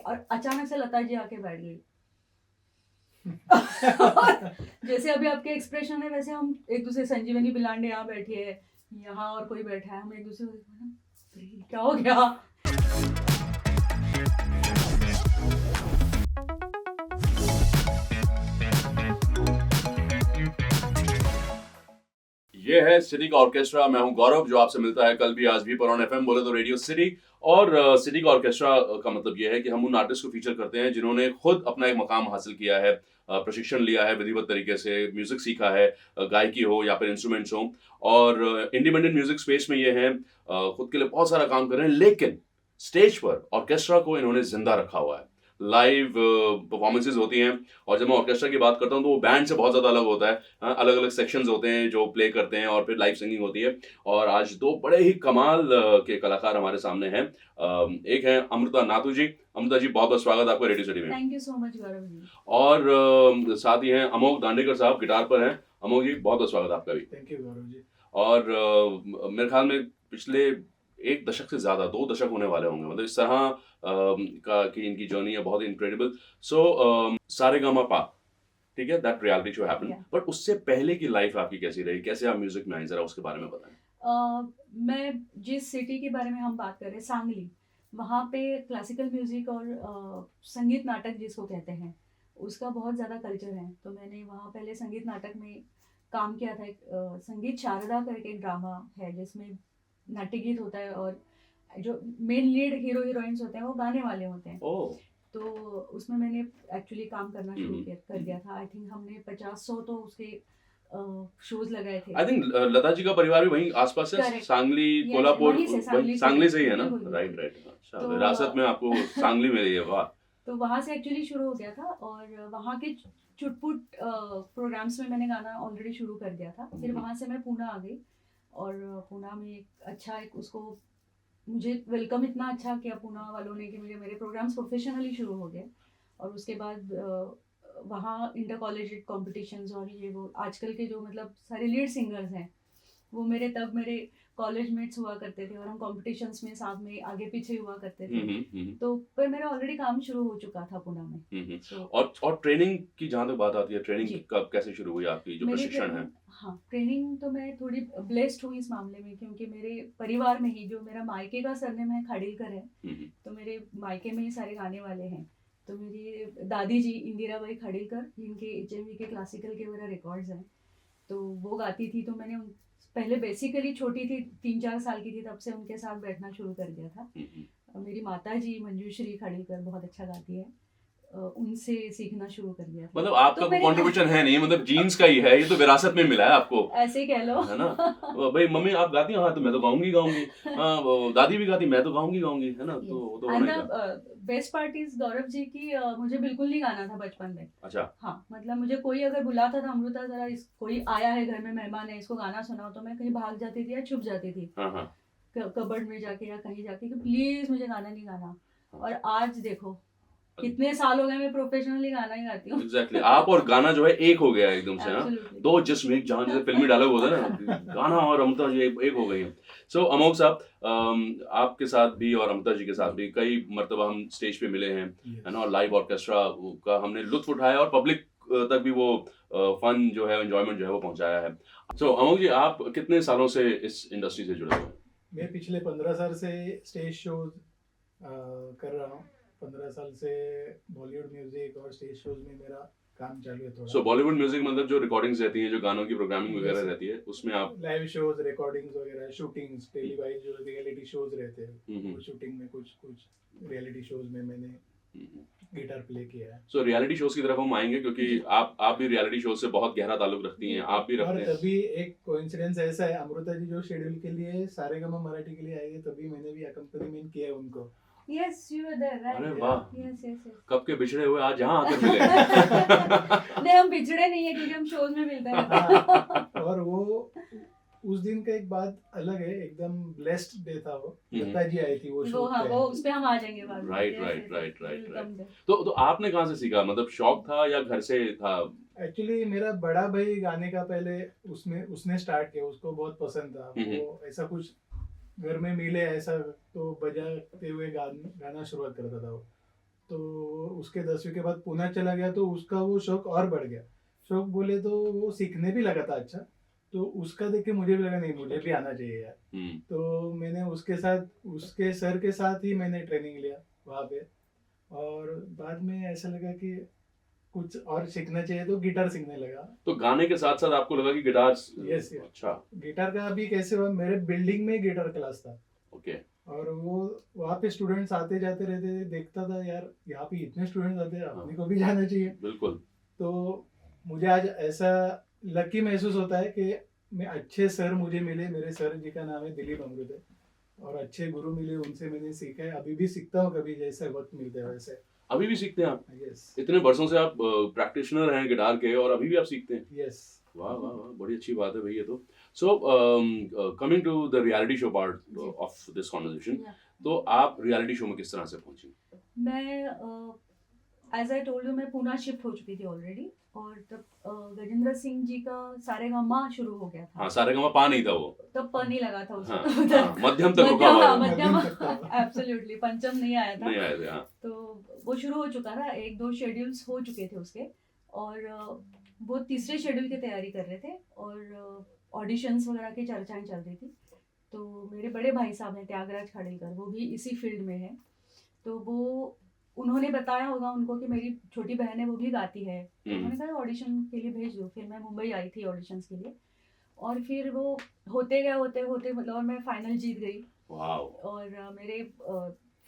और अचानक से लता जी आके बैठ गई। जैसे अभी आपके एक्सप्रेशन है वैसे हम एक दूसरे, संजीवनी बिलांडे यहाँ बैठी है, यहाँ और कोई बैठा है, हम एक दूसरे को देखो ना, क्या हो गया। ये है सिटी का ऑर्केस्ट्रा। मैं हूं गौरव, जो आपसे मिलता है कल भी आज भी पर ऑन एफएम बोले तो रेडियो सिटी। और सिटी का ऑर्केस्ट्रा का मतलब ये है कि हम उन आर्टिस्ट को फीचर करते हैं जिन्होंने खुद अपना एक मकाम हासिल किया है, प्रशिक्षण लिया है विधिवत तरीके से, म्यूजिक सीखा है, गायकी हो या फिर इंस्ट्रूमेंट्स हो, और इंडिपेंडेंट म्यूजिक स्पेस में ये हैं, खुद के लिए बहुत सारा काम कर रहे हैं, लेकिन स्टेज पर ऑर्केस्ट्रा को इन्होंने जिंदा रखा हुआ है। लाइव परफॉर्मेंसेज होती हैं, और जब मैं ऑर्केस्ट्रा की बात करता हूँ तो वो बैंड से बहुत ज़्यादा अलग होता है। अलग अलग सेक्शंस होते हैं जो प्ले करते हैं, और फिर लाइव सिंगिंग होती है। और आज दो बड़े ही कमाल के कलाकार हमारे सामने हैं। एक है अमृता नाथू जी। अमृता जी, बहुत बहुत स्वागत आपका रेडियो सिटी में। Thank you so much Gaurav ji. और साथ ही हैं अमोक दांडेकर साहब, गिटार पर हैं। अमोक जी, बहुत बहुत स्वागत आपका भी। Thank you Gaurav ji. और मेरे ख्याल में पिछले एक दशक से ज्यादा, 2 दशक होने वाले होंगे, मतलब इस तरह का कि इनकी जर्नी है बहुत इनक्रेडिबल। सो सारेगामापा, ठीक है, that reality show happened, Yeah. But उससे पहले की लाइफ आपकी कैसी रही, कैसे आप म्यूजिक में आए, जरा उसके बारे में बताएं। मैं जिस सिटी के बारे में हम बात कर रहे हैं, सांगली, वहाँ पे क्लासिकल म्यूजिक और संगीत नाटक जिसको कहते हैं उसका बहुत ज़्यादा कल्चर है। तो मैंने वहाँ पहले संगीत नाटक में काम किया था। एक संगीत शारदा करके एक ड्रामा है जिसमें नाट्य गीत होता है, और जो मेन लीड हीरो हीरोइंस होते हैं वो गाने वाले होते हैं। ओह, तो उसमें मैंने एक्चुअली काम करना शुरू हम्म, कर दिया था। आई थिंक हमने 50-100 तो उसके शोज लगाए थे। आई थिंक लता जी का परिवार भी वहीं आसपास है, Correct. सांगली, Yes, कोल्हापुर, वहीं से, वहीं सांगली से ही है ना? बिल्कुल, राइट बिल्कुल। राइट। अच्छा, तो विरासत में आपको सांगली में रही है, वाह। तो वहाँ से एक्चुअली शुरू हो गया था, और वहाँ के चुटपुट प्रोग्राम्स में मैंने गाना ऑलरेडी शुरू कर दिया था। फिर वहाँ से मैं पूना आ गई, और पूना में एक उसको मुझे वेलकम इतना अच्छा किया पूना वालों ने कि मेरे प्रोग्राम्स प्रोफेशनली शुरू हो गए। और उसके बाद वहाँ इंटर कॉलेज कॉम्पिटिशन्स और ये वो आजकल के जो मतलब सारे लीड सिंगर्स हैं वो मेरे कॉलेज मेट्स हुआ करते थे, और हम कॉम्पिटिशन्स में साथ में आगे पीछे हुआ करते थे। तो पर मेरा ऑलरेडी काम शुरू हो चुका था पुणे में। So, और ट्रेनिंग की जहाँ तक बात आती है, ट्रेनिंग जी। कब कैसे शुरू हुई आपकी, जो मेरी प्रशिक्षण है? ट्रेनिंग, हाँ ट्रेनिंग तो मैं थोड़ी ब्लेस्ड हूँ इस मामले में, क्योंकि मेरे परिवार में ही जो मेरा मायके का सरनेम है खाड़ीलकर है, तो मेरे मायके में ही सारे गाने वाले हैं। तो मेरी दादी जी इंदिराबाई खाड़ीलकर, जिनके HMV के क्लासिकल के वगैरह रिकॉर्ड्स हैं, तो वो गाती थी। तो मैंने पहले बेसिकली छोटी थी, 3-4 साल की थी, तब से उनके साथ बैठना शुरू कर दिया था। मेरी माता जी मंजूश्री खाड़ीलकर बहुत अच्छा गाती है, उनसे सीखना शुरू कर दिया था। मतलब आपका तो कोई मेरे कंट्रीब्यूशन है नहीं, मतलब जीन्स का ही है, ये तो विरासत में मिला है आपको, ऐसे ही कह लो, है ना? भाई मम्मी आप गाती हैं, हाँ तो मैं तो गाऊंगी। हाँ, वो दादी भी गाती, मैं तो गाऊंगी, है ना? तो वो तो होना ही था। Best part is Gaurav ji की, मुझे बिल्कुल नहीं गाना था बचपन में। अच्छा, हाँ मतलब मुझे कोई अगर बुलाता था, अमृता जरा कोई आया है घर में, मेहमान है, इसको गाना सुनाओ, तो मैं कहीं भाग जाती थी या छुप जाती थी हाँ, कबर्ड में जाके या कहीं जाके कि प्लीज मुझे गाना नहीं गाना। हाँ। और आज देखो कितने साल हो गए, मैं प्रोफेशनली गाना ही गाती हूँ। एग्जैक्टली, आप और गाना जो है एक हो गया एकदम से, हाँ? Absolutely. दो जिस्म एक जान, जैसे फिल्मी डायलॉग होता है ना, गाना और अमृता जी एक हो गई है। सो अमोक साहब, आपके साथ भी और अमृता जी के साथ भी कई मर्तबा हम स्टेज पे मिले हैं, है ना? और लाइव ऑर्केस्ट्रा का हमने लुत्फ उठाया, और पब्लिक तक भी वो फन जो है, एंजॉयमेंट जो है वो पहुंचाया है। सो अमोक जी, आप कितने सालों से इस इंडस्ट्री से जुड़े हुए हैं? मैं पिछले 15 साल से स्टेज शोज कर रहा हूँ। 15 साल से बॉलीवुड म्यूजिक और स्टेज शोज में मेरा काम चालू है थोड़ा। सो बॉलीवुड म्यूजिक मतलब जो रिकॉर्डिंग्स रहती हैं, जो गानों की प्रोग्रामिंग वगैरह रहती है, उसमें आप लाइव शोज, रिकॉर्डिंग्स वगैरह, शूटिंग्स, टेलीवाइज जो रियलिटी शोज रहते हैं, वो शूटिंग में कुछ रियलिटी शोज में मैंने गिटार प्ले किया है। सो रियलिटी शोज की तरफ हम आएंगे, क्योंकि आप भी रियलिटी शो से बहुत गहरा ताल्लुक रखती हैं, आप भी और रखते हैं। तभी एक कोइंसिडेंस ऐसा है, अमृता जी जो शेड्यूल के लिए सारेगामा मराठी के लिए आई है, तभी मैंने भी अकम्पनीमेंट किया है उनको। Yes, you were there, right? अरे वाह, Yes, yes. कब के बिछड़े हुए आज यहाँ आकर मिले। नहीं, हम बिछड़े नहीं है क्योंकि हम शोज में मिलते रहते हैं। और वो उस दिन का एक बात अलग है, एकदम ब्लेस्ड डे था वो। लता जी आई थी वो वो शूट हाँ, पे। वो उस पे हम आ जाएंगे बाद में। Right Yes, right yes, right yes. Right Welcome right. there. तो आपने कहाँ से सीखा, मतलब शौक था या घर से था? एक्चुअली मेरा बड़ा भाई गाने का पहले उसने स्टार्ट किया, उसको बहुत पसंद था वो, ऐसा कुछ घर में मिले ऐसा तो बजाते हुए गाना शुरुआत करता था वो। तो उसके 10वीं के बाद पुणे चला गया, तो उसका वो शौक और बढ़ गया। शौक बोले तो वो सीखने भी लगा था अच्छा, तो उसका देख के मुझे भी लगा नहीं मुझे भी आना चाहिए यार। तो मैंने उसके साथ, उसके सर के साथ ही मैंने ट्रेनिंग लिया वहाँ पे, और बाद में ऐसा लगा कि कुछ और सीखना चाहिए, तो गिटार सीखने लगा। तो गाने के साथ साथ आपको लगा कि गिटार यस, अच्छा गिटार का अभी कैसे हुआ, मेरे बिल्डिंग में गिटार क्लास था, ओके और वो वहाँ पे स्टूडेंट्स आते जाते रहते थे, देखता था यार यहाँ पे इतने स्टूडेंट्स आते हैं, अपने को भी जाना चाहिए। बिल्कुल। तो मुझे आज ऐसा लकी महसूस होता है कि मैं अच्छे सर मुझे मिले, मेरे सर जी का नाम है दिलीप अमृत, और अच्छे गुरु मिले, उनसे मैंने सीखा है, अभी भी सीखता हूँ कभी जैसे वक्त मिलता है वैसे। अभी भी सीखते हैं आप? यस। इतने वर्षों से आप प्रैक्टिशनर हैं गिटार के और अभी भी आप सीखते हैं? यस। वाह वाह वाह, बड़ी अच्छी बात है भाई ये तो। So coming to the reality show part of this conversation, तो आप रियलिटी शो में किस तरह से पहुंची? मैं एज आई टोल्ड यू मैं पूना शिफ्ट हो चुकी थी ऑलरेडी, और तब गजेंद्र सिंह जी का सारेगामा शुरू हो गया था। हाँ, सारेगामा पा नहीं था वो, तब प नहीं लगा था उसमें। हाँ, हाँ, मध्यम तक रुका हुआ है। मध्यम मध्यम तक था। एब्सोल्युटली, पंचम नहीं आया था। नहीं आए थे, हाँ। तो वो शुरू हो चुका था, 1-2 शेड्यूल्स हो चुके थे उसके, और वो तीसरे शेड्यूल की तैयारी कर रहे थे, और ऑडिशंस वगैरह की चर्चाएं चल रही थी। तो मेरे बड़े भाई साहब हैं त्यागराज खाड़ेलकर, वो भी इसी फील्ड में है, तो वो उन्होंने बताया होगा उनको कि मेरी छोटी बहन है वो भी गाती है, तो उन्होंने कहा ऑडिशन के लिए भेज दो। फिर मैं मुंबई आई थी ऑडिशंस के लिए, और फिर वो होते होते मतलब, और मैं फाइनल जीत गई। वाओ। और मेरे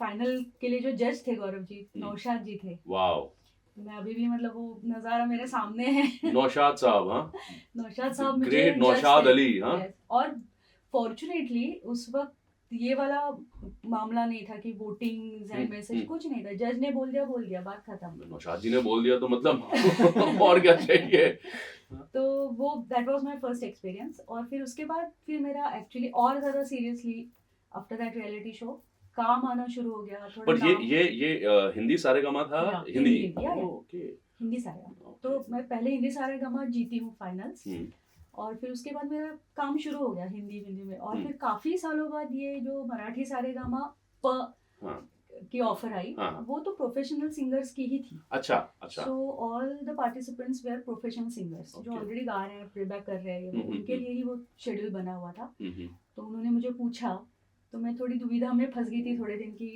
फाइनल के लिए जो जज थे गौरव जी, नौशाद जी थे। वाओ। मैं अभी भी मतलब वो नज़ारा मेरे सामने है। नौशाद साहब, हाँ, नौशाद साहब मुझे ग्रेट जज नौशाद थे। अली, हाँ। Yes. और फॉर्चुनेटली उस वक्त ये वाला मामला नहीं था कि वोटिंग एंड मैसेज, कुछ नहीं था। जज ने बोल दिया, बात खत्म। नौशाद जी ने बोल दिया तो मतलब और क्या चाहिए। तो वो that was my first experience. और फिर उसके बाद फिर मेरा एक्चुअली और ज़्यादा seriously after that reality show काम आना शुरू हो गया। थोड़ा पर ये हिंदी सारेगामा था? Yeah, Hindi, Hindi, okay. हिंदी सारेगामा। तो मैं पहले हिंदी सारेगामा जीती हूँ फाइनल्स, और फिर उसके बाद मेरा काम शुरू हो गया हिंदी में। और फिर काफी सालों बाद ये जो मराठी सारेगामा प की ऑफर आई, वो तो प्रोफेशनल सिंगर्स की ही थी। अच्छा अच्छा। So all the participants were professional singers, जो ऑलरेडी गा रहे हैं, प्लेबैक कर रहे हैं, उनके लिए ही वो शेड्यूल बना हुआ था। तो उन्होंने मुझे पूछा, तो मैं थोड़ी दुविधा में फंस गई थी थोड़े दिन की,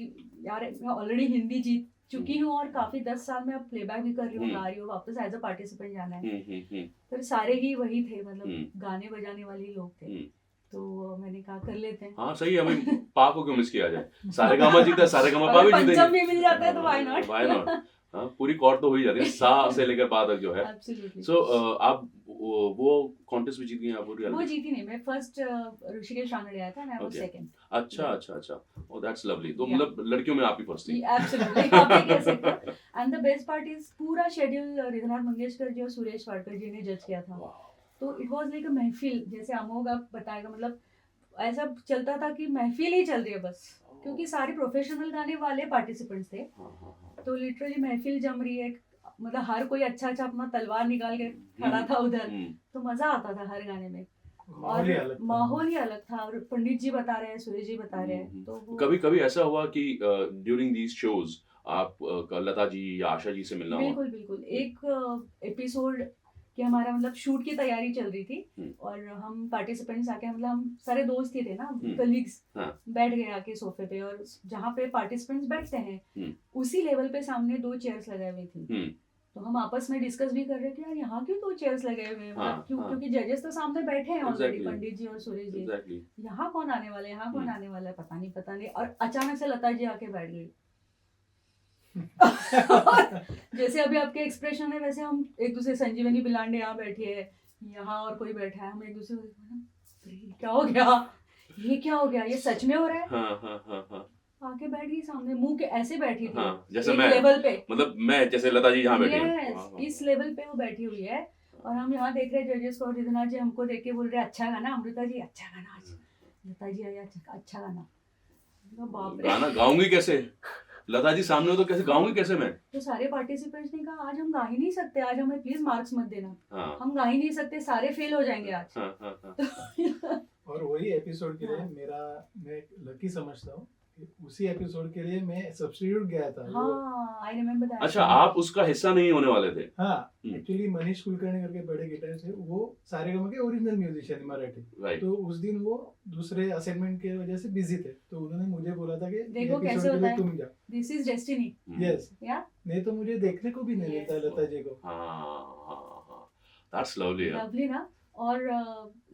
यार मैं ऑलरेडी हिंदी जीत चुकी हूँ और काफी 10 साल में अब प्लेबैक भी कर रही हूँ, गा रही हूँ, वापस एज अ पार्टिसिपेंट जाना है। फिर सारे ही वही थे, मतलब गाने बजाने वाले लोग थे, तो मैंने कहा कर लेते हैं। हाँ सही है, हमें पा को क्यों मिस किया जाए। सारेगामा जीता, सारेगामा पा भी जीतेंगे, पंचम भी मिल जाता है तो व्हाई नॉट। Why not. हाँ, पूरी कॉर्ड तो हो ही जाती है, सा से लेकर पा तक जो है। सो आप वो कॉन्टेस्ट भी जीत गई आप? वो जीती नहीं, मैं फर्स्ट ऋषिकेश रानड़े आया था, मैं वाज सेकंड। अच्छा अच्छा अच्छा, ओह दैट्स लवली। तो मतलब लड़कियों में आप ही फर्स्ट थी? एब्सोल्युटली, आप ही कह सकते हैं। And the best part is पूरा शेड्यूल हृदयनाथ मंगेशकर जी और सुरेश वाडकर जी ने जज किया था। तो इट वाज लाइक अ महफिल, जैसे अमोघ आप बताएगा, मतलब ऐसा चलता था कि महफिल ही चल रही है बस, क्योंकि सारे प्रोफेशनल गाने वाले पार्टिसिपेंट्स थे। तो लिटरली महफिल जम रही है, मतलब हर कोई अच्छा अपना तलवार निकाल के खड़ा था उधर, तो मजा आता था हर गाने में, और माहौल ही अलग था। और पंडित जी बता रहे हैं, सुरेश जी बता रहे हैं। तो कभी कभी ऐसा हुआ कि ड्यूरिंग दीज शोज आप लता जी या आशा जी से मिलना हुआ? बिल्कुल बिल्कुल। एक एपिसोड कि हमारा मतलब शूट की तैयारी चल रही थी, और हम पार्टिसिपेंट्स आके, मतलब हम सारे दोस्त ही थे ना, कलीग्स, बैठ गए आके सोफे पे, और जहाँ पे पार्टिसिपेंट्स बैठते हैं उसी लेवल पे सामने 2 चेयर्स लगाई हुई थी। तो हम आपस में डिस्कस भी कर रहे थे, यार यहाँ क्यों 2 चेयर्स लगे हुए हैं, क्योंकि जजेस तो सामने बैठे हैं ऑलरेडी, पंडित जी और सुरेश जी, यहाँ कौन आने वाले, यहाँ कौन आने वाला है, पता नहीं। और अचानक से लता जी आके बैठ गई। जैसे अभी आपके एक्सप्रेशन है, वैसे हम एक दूसरे, संजीवनी बिलांडे यहाँ बैठी है, यहाँ और कोई बैठा है, हम एक दूसरे को क्या हो गया, ये क्या हो गया, ये सच में हो रहा है। आके बैठ गई सामने, मुंह के ऐसे बैठी थी, जैसे एक मैं लेवल पे, मतलब मैं जैसे लता जी यहाँ बैठी हैं, इस लेवल पे वो बैठी हुई है, और हम यहाँ देख रहे हैं जजेस को, और हृदयनाथ जी हमको देख के बोल रहे अच्छा गाना, अमृता जी अच्छा गाना, लता जी आया अच्छा गाना। बाप रे, गाना गाऊंगी कैसे, लता जी सामने हो तो कैसे गाऊंगी कैसे मैं? तो सारे पार्टिसिपेंट्स ने कहा आज हम गा ही नहीं सकते, आज हमें प्लीज मार्क्स मत देना, हम गा ही नहीं सकते, सारे फेल हो जाएंगे आज। और वही एपिसोड के लिए मैं लकी समझता हूँ उसी एपिसोड के लिए मैं सब्स्टिट्यूट गया था। हाँ, आई रिमेम्बर दैट। अच्छा, आप उसका हिस्सा नहीं होने वाले थे? हाँ, एक्चुअली मनीष कुलकर्णी करके बड़े गिटारिस्ट है, वो सारेगामा के ओरिजिनल म्यूजिशियन मराठी। राइट। तो उस दिन वो दूसरे असाइनमेंट की वजह से बिजी थे, तो उन्होंने मुझे बोला था कि देखो कैसे एपिसोड के होता लिए है, तुम जाओ। This is destiny. यस, या नहीं तो मुझे देखने को भी नहीं मिलता Yes. लता जी को। हाँ, दैट्स लवली। लवली ना। और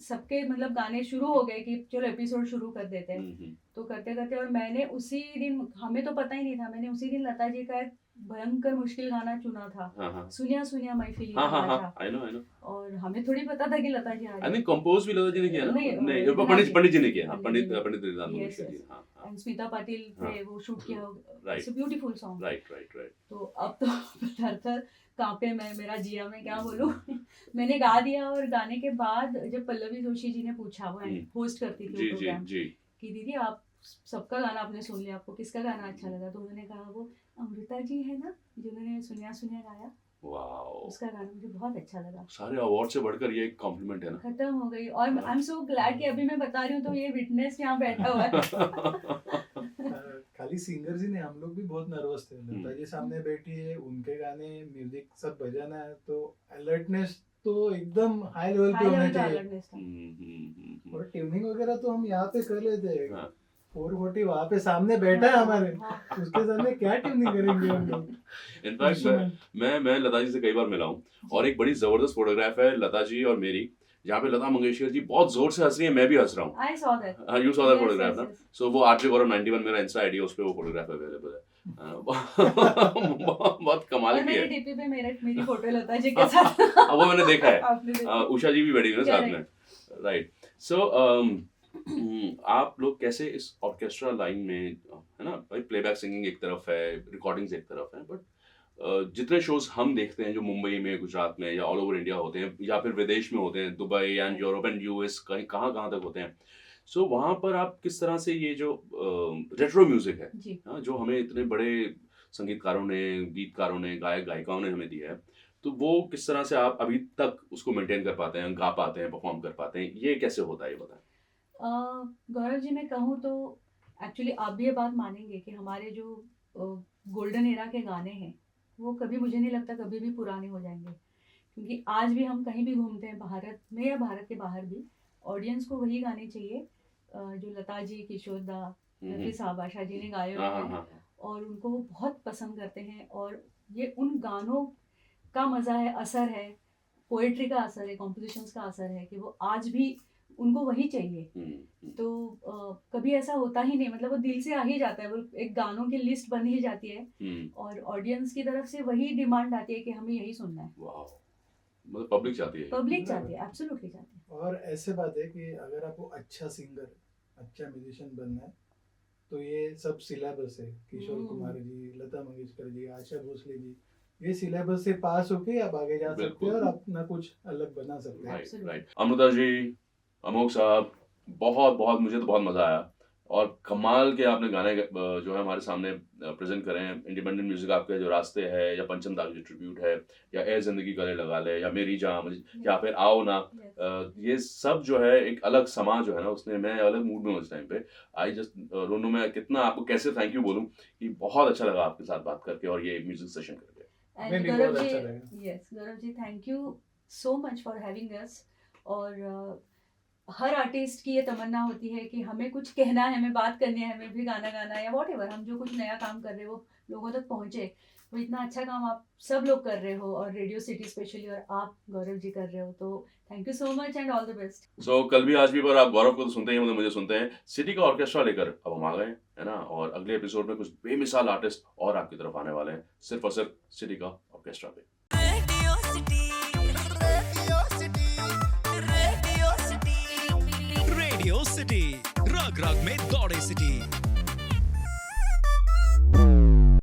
सबके मतलब गाने शुरू हो गए कि चलो एपिसोड शुरू कर देते हैं, तो करते करते, और मैंने उसी दिन, हमें तो पता ही नहीं था, मैंने उसी दिन लता जी का एक भयंकर मुश्किल गाना चुना था, हाँ, सुनिया सुनिया महफिली हाँ, हाँ, गाना हाँ, था। I know। और हमें थोड़ी पता था कि लता जी आ आई रही थिंक कंपोज भी लता जी ने किया ना? नहीं, नहीं, रिधा पंडित जी ने किया। हाँ, पंडित जी ने। पंडित रिदान Yes, मुंशी जी। yes. हाँ, हाँ, एंड स्मिता पाटिल ने वो शूट किया, Right. It's a beautiful song. Right. तो अब तो थर कांपे, मैं मेरा जिया, मैं क्या बोलूं। मैंने गा दिया, और गाने के बाद जब पल्लवी जोशी जी ने पूछा, वो होस्ट करती थी वो जी, प्रोग्राम, जी। कि दीदी आप सबका गाना आपने सुन लिया, आपको किसका गाना अच्छा लगा? तो उन्होंने कहा वो अमृता जी है ना जिन्होंने सुनिया सुनिया गाया, वाओ, उसका गाना मुझे बहुत अच्छा लगा। सारे अवार्ड से बढ़कर ये एक कॉम्प्लीमेंट है ना। खत्म हो गई, और आई एम सो ग्लैड कि अभी मैं बता रही हूँ तो ये विटनेस यहाँ बैठा हुआ है। खाली सिंगर ही नहीं, हम लोग भी बहुत नर्वस थे। लता जी सामने बैठी है, उनके गाने, म्यूजिक सब बजाना है, तो अलर्टनेस तो एकदम हाई लेवल पे हाई होना लेवल का चाहिए। अलर्टनेस था। और ट्यूनिंग वगैरह तो हम यहाँ पे कर लेते हैं। हाँ। 440 वहाँ पे सामने बैठा है हमारे, हाँ। उसके सामने क्या ट्यूनिंग करेंगे हम लोग। इनफैक्ट मैं लता जी से कई बार मिला हूँ, और एक बड़ी जबरदस्त फोटोग्राफ है लता जी और मेरी, जहाँ पे लता मंगेशकर जी बहुत जोर से हंस रही है, मैं भी हंस रहा हूँ। I saw that. You saw that Yes, photograph yes, ना? yes. सो वो आरजे गौरव 91 मेरा इंस्टा आईडी है, उस पे वो फोटोग्राफ अवेलेबल है। बहुत कमाल और की मेरी है। डीपी पे मेरी फोटो है लता जी के साथ। वो मैंने देखा है। आपने देखा? उषा जी भी बैठी हुई है साथ Correct. में। राइट। सो आप लोग कैसे इस ऑर्केस्ट्रा लाइन में, है ना भाई, प्लेबैक सिंगिंग एक तरफ है, रिकॉर्डिंग्स एक तरफ है, बट जितने शोज हम देखते हैं जो मुंबई में, गुजरात में, या ऑल ओवर इंडिया होते हैं, या फिर विदेश में होते हैं, Dubai and Europe and US, कहीं कहाँ तक होते हैं, सो वहाँ पर आप किस तरह से ये जो रेट्रो म्यूजिक है, जी। जो हमें इतने बड़े संगीतकारों ने, गीतकारों ने, गायक गायिकाओं ने हमें दिया है, तो वो किस तरह से आप अभी तक उसको मेंटेन कर पाते हैं, गा पाते हैं, परफॉर्म कर पाते हैं, ये कैसे होता है, ये बताएं। गौरव जी, मैं कहूँ तो एक्चुअली आप भी ये बात मानेंगे कि हमारे जो गोल्डन एरा के गाने हैं वो कभी, मुझे नहीं लगता कभी भी पुराने हो जाएंगे, क्योंकि आज भी हम कहीं भी घूमते हैं, भारत में या भारत के बाहर भी, ऑडियंस को वही गाने चाहिए जो लता जी, किशोर दा, नफीस आबाशा जी ने गाए हुए हैं, और उनको वो बहुत पसंद करते हैं। और ये उन गानों का मज़ा है, असर है, पोएट्री का असर है, कॉम्पोजिशंस का असर है, कि वो आज भी उनको वही चाहिए। तो कभी ऐसा होता ही नहीं, मतलब वो दिल से आ ही जाता है, वो एक गानों की लिस्ट बन ही जाती है, और ऑडियंस की तरफ से वही डिमांड आती है कि हमें यही सुनना है। वाओ, मतलब पब्लिक चाहती है। पब्लिक चाहती है, एब्सोल्युटली चाहती है। और ऐसे बात है कि अगर आपको अच्छा सिंगर, अच्छा म्यूजिशियन बनना है, तो ये सब सिलेबस है। किशोर कुमार जी, लता मंगेशकर जी, आशा भोसले जी, ये सिलेबस से पास होके आप आगे जा सकते हैं और अपना कुछ अलग बना सकते हैं। राइट। अमृता जी, अमोक साहब, बहुत मुझे तो बहुत मजा आया, और कमाल के आपने गाने जो है हमारे सामने प्रेजेंट करे हैं। इंडिपेंडेंट म्यूजिक आपके जो रास्ते है, या पंचम दाग जो ट्रिब्यूट है, या ए जिंदगी गले लगा ले, या मेरी जान, या फिर आओ ना, ये सब जो है एक अलग समाज जो है ना, उसने, मैं अलग मूड में हूँ इस टाइम पे। आई जस्ट रोनो, मैं कितना आपको कैसे थैंक यू बोलूँ, कि बहुत अच्छा लगा आपके साथ बात करके और ये म्यूजिक सेशन करके। हमें भी बहुत अच्छा लगा। Yes Gaurav ji, thank you so much for having us. और हर आर्टिस्ट की ये तमन्ना होती है कि हमें कुछ कहना है, हमें बात करनी है, हमें भी गाना गाना है, या व्हाटएवर, हम जो कुछ नया काम कर रहे हैं वो लोगों तक पहुंचे। वो इतना अच्छा काम आप सब लोग कर रहे हो, और रेडियो सिटी स्पेशली, और आप गौरव जी कर रहे हो, तो thank you so much and all the best. So कल भी आज भी पर आप गौरव को तो सुनते ही, मतलब मुझे सुनते हैं। सिटी का ऑर्केस्ट्रा लेकर अब हम आ गए, है ना, और अगले एपिसोड में कुछ बेमिसाल आर्टिस्ट और आपकी तरफ आने वाले हैं, सिर्फ और सिर्फ सिटी का ऑर्केस्ट्रा पे। रेडियो सिटी रग रग में दौड़े